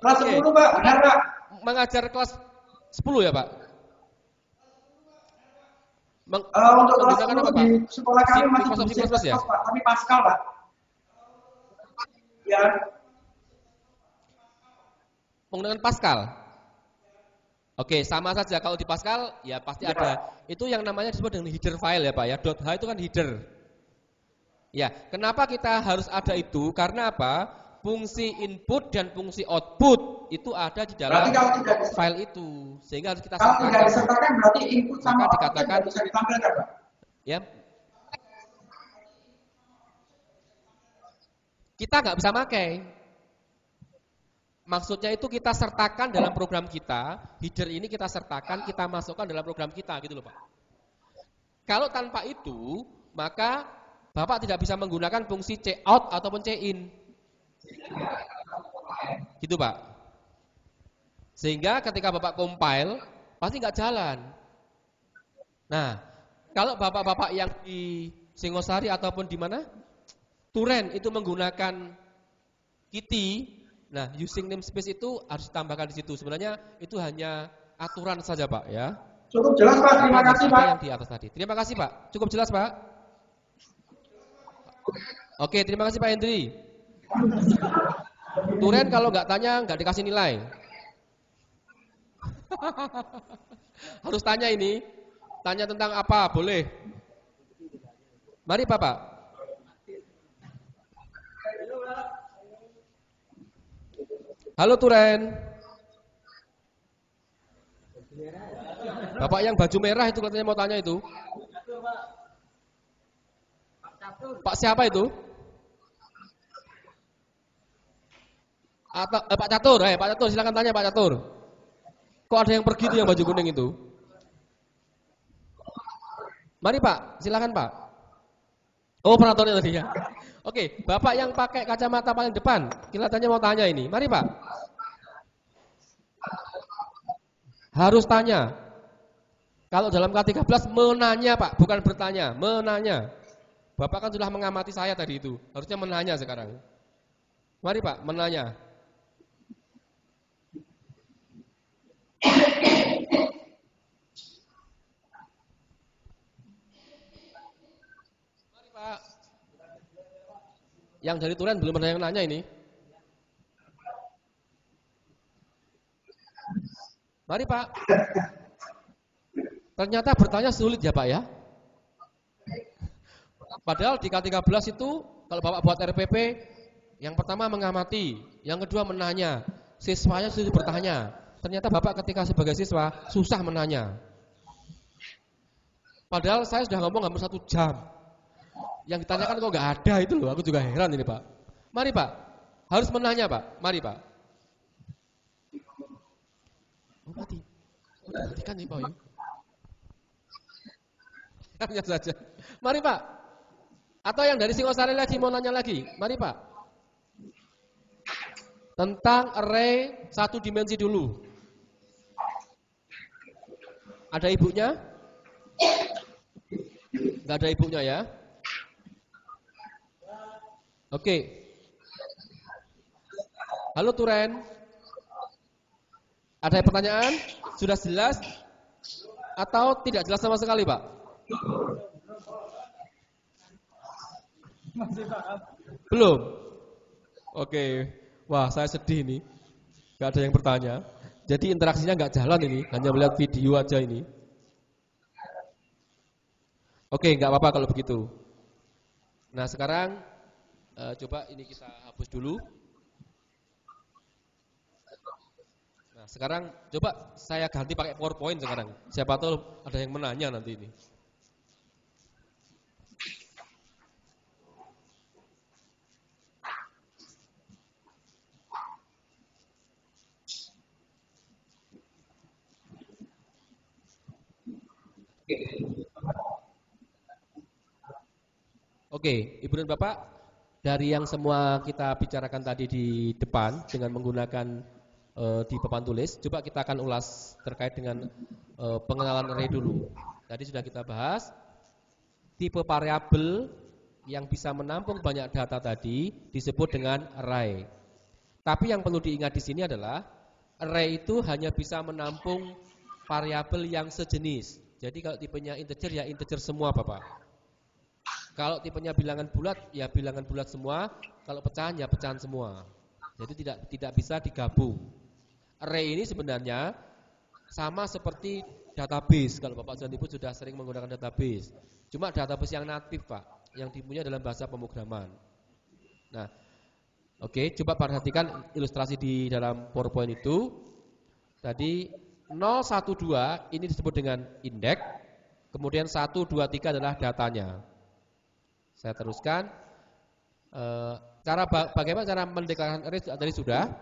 Kelas 10 Pak, benar Pak. Mengajar kelas 10 ya Pak? Untuk kelas 10 apa, di sekolah kami masih Microsoft C++, ya? Pak, tapi Pascal Pak. Ya. Menggunakan Pascal. Oke, sama saja kalau di Pascal ya pasti ya, ada. Pak. Itu yang namanya disebut dengan header file ya Pak ya. .h itu kan header. Ya, kenapa kita harus ada itu? Karena apa? Fungsi input dan fungsi output itu ada di dalam file itu. Sehingga harus kita sertakan. Kalau tidak disertakan berarti input sama output dikatakan bisa ditampilkan Pak. Ya. Kita nggak bisa pakai. Maksudnya itu kita sertakan dalam program kita, header ini kita sertakan, kita masukkan dalam program kita gitu loh Pak. Kalau tanpa itu, maka Bapak tidak bisa menggunakan fungsi cout ataupun cin. Gitu Pak. Sehingga ketika Bapak compile, pasti nggak jalan. Nah, kalau Bapak-bapak yang di Singosari ataupun di mana? Turen itu menggunakan Kitty. Nah, using namespace itu harus ditambahkan di situ. Sebenarnya itu hanya aturan saja, Pak, ya. Cukup jelas, Pak. Terima kasih, Pak. Yang di atas tadi. Terima kasih, Pak. Cukup jelas, Pak. Oke, terima kasih, Pak Hendri. Turen kalau nggak tanya, nggak dikasih nilai. Harus tanya ini. Tanya tentang apa? Boleh. Mari, Bapak. Halo Turen. Bapak yang baju merah itu katanya mau tanya itu. Pak siapa itu? Atau Pak Catur, Pak Catur silakan tanya Pak Catur. Kok ada yang pergi itu yang baju kuning itu? Mari Pak, silakan Pak. Oh operatornya tadi ya. Oke, Bapak yang pakai kacamata paling depan, kelihatannya mau tanya ini. Mari Pak. Harus tanya. Kalau dalam K13 menanya Pak, bukan bertanya, menanya. Bapak kan sudah mengamati saya tadi itu, harusnya menanya sekarang. Mari Pak, menanya. Mari Pak. Yang dari Turen belum ada yang nanya ini. Mari Pak. Ternyata bertanya sulit ya Pak ya. Padahal di K13 itu kalau Bapak buat RPP, yang pertama mengamati, yang kedua menanya. Siswanya sudah bertanya. Ternyata Bapak ketika sebagai siswa susah menanya. Padahal saya sudah ngomong hampir 1 jam. Yang ditanyakan kok nggak ada itu loh, aku juga heran ini Pak. Mari Pak, harus menanya Pak, mari Pak. Oh mati, matikan nih Pak. Hanya saja. Mari Pak. Atau yang dari Singosari lagi mau nanya lagi, mari Pak. Tentang array 1 dimensi dulu. Ada ibunya? Nggak ada ibunya ya? Oke. Halo Turen. Ada pertanyaan? Sudah jelas? Atau tidak jelas sama sekali Pak? Belum? Oke. Wah saya sedih nih. Gak ada yang bertanya. Jadi interaksinya gak jalan ini. Hanya melihat video aja ini. Oke gak apa-apa kalau begitu. Nah sekarang coba ini kita hapus dulu. Nah sekarang coba saya ganti pakai PowerPoint sekarang. Siapa tahu ada yang menanya nanti ini. Oke, Ibu dan Bapak, dari yang semua kita bicarakan tadi di depan dengan menggunakan di papan tulis, coba kita akan ulas terkait dengan pengenalan array dulu. Tadi sudah kita bahas tipe variabel yang bisa menampung banyak data tadi disebut dengan array. Tapi yang perlu diingat di sini adalah array itu hanya bisa menampung variabel yang sejenis. Jadi kalau tipenya integer ya integer semua, Bapak. Kalau tipenya bilangan bulat ya bilangan bulat semua, kalau pecahan ya pecahan semua. Jadi tidak bisa digabung. Array ini sebenarnya sama seperti database. Kalau Bapak dan Ibu sudah sering menggunakan database. Cuma database yang natif, Pak, yang dipunya dalam bahasa pemrograman. Nah, oke, coba perhatikan ilustrasi di dalam PowerPoint itu. Tadi 012 ini disebut dengan indeks, kemudian 123 adalah datanya. Saya teruskan. Bagaimana cara mendeklarasikan array tadi sudah.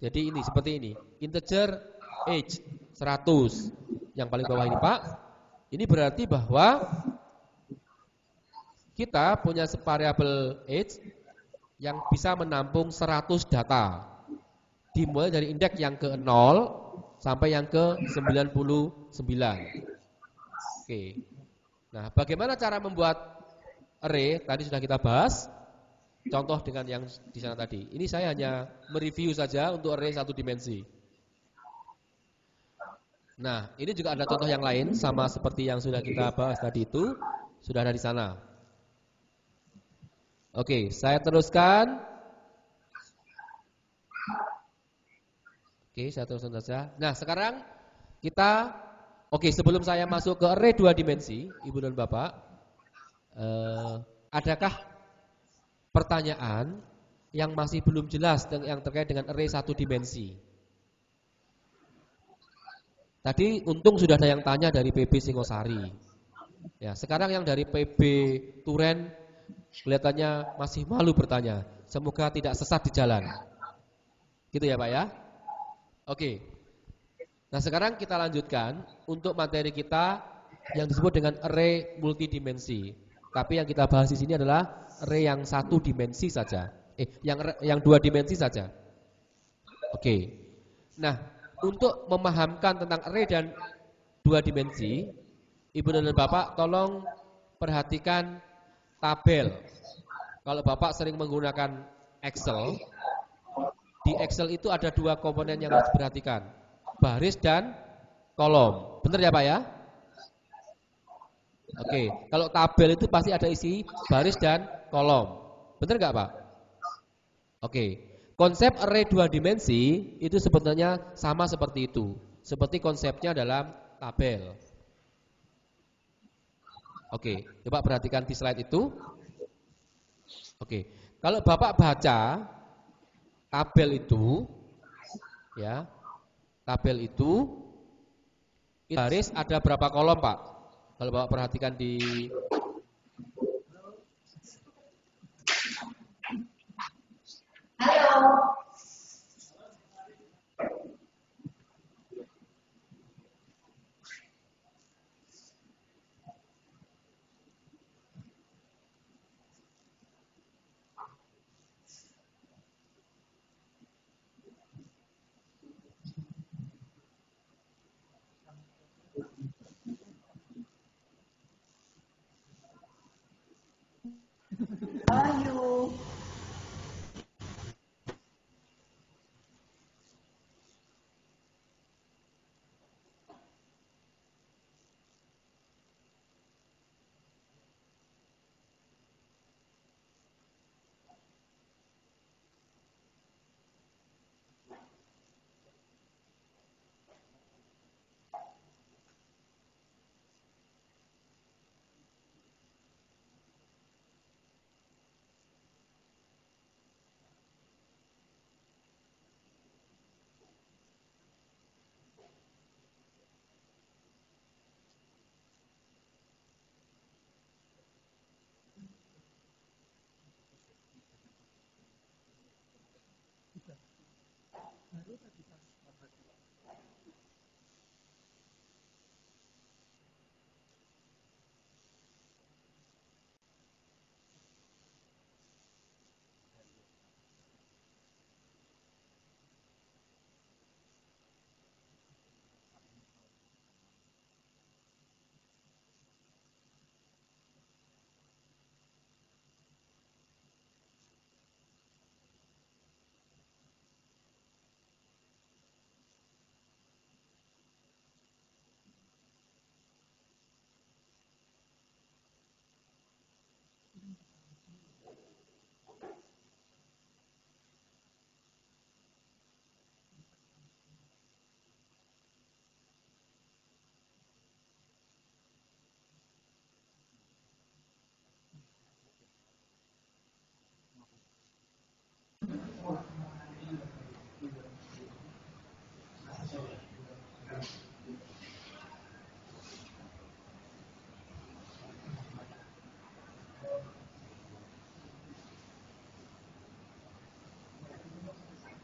Jadi ini seperti ini. Integer age 100. Yang paling bawah ini, Pak. Ini berarti bahwa kita punya variabel age yang bisa menampung 100 data. Dimulai dari indeks yang ke 0 sampai yang ke 99. Oke. Nah, bagaimana cara membuat array? Tadi sudah kita bahas. Contoh dengan yang di sana tadi. Ini saya hanya mereview saja untuk array satu dimensi. Nah, ini juga ada contoh yang lain sama seperti yang sudah kita bahas tadi itu, sudah ada di sana. Oke, saya teruskan. Oke, saya teruskan saja. Nah, sekarang kita sebelum saya masuk ke array 2 dimensi, Ibu dan Bapak, adakah pertanyaan yang masih belum jelas yang terkait dengan array 1 dimensi? Tadi untung sudah ada yang tanya dari PB Singosari. Ya, sekarang yang dari PB Turen kelihatannya masih malu bertanya. Semoga tidak sesat di jalan. Gitu ya, Pak ya? Oke. Nah, sekarang kita lanjutkan untuk materi kita yang disebut dengan array multidimensi. Tapi yang kita bahas di sini adalah array yang 1 dimensi saja. Yang 2 dimensi saja. Oke. Nah, untuk memahamkan tentang array dan 2 dimensi, Ibu dan Bapak tolong perhatikan tabel. Kalau Bapak sering menggunakan Excel, di Excel itu ada 2 komponen yang harus diperhatikan, baris dan kolom. Benar ya, Pak ya? Oke, kalau tabel itu pasti ada isi baris dan kolom. Benar nggak, Pak? Oke. Konsep array 2 dimensi itu sebenarnya sama seperti itu. Seperti konsepnya dalam tabel. Oke, coba perhatikan di slide itu. Oke, kalau Bapak baca tabel itu, ya, tabel itu baris ada berapa kolom, Pak? Kalau Bapak perhatikan di Halo. Ayo.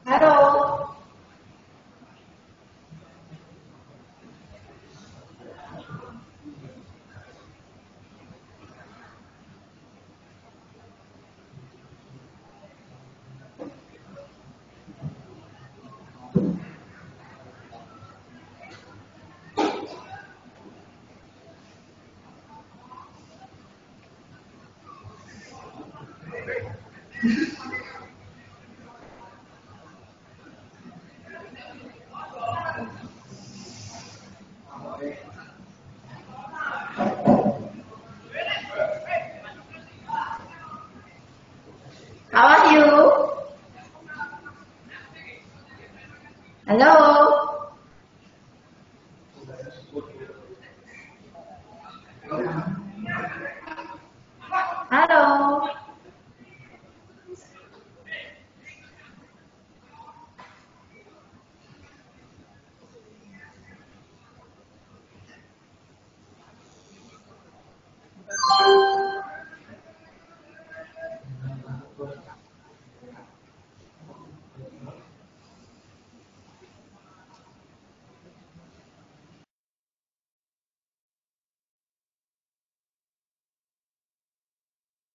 Halo. How are you?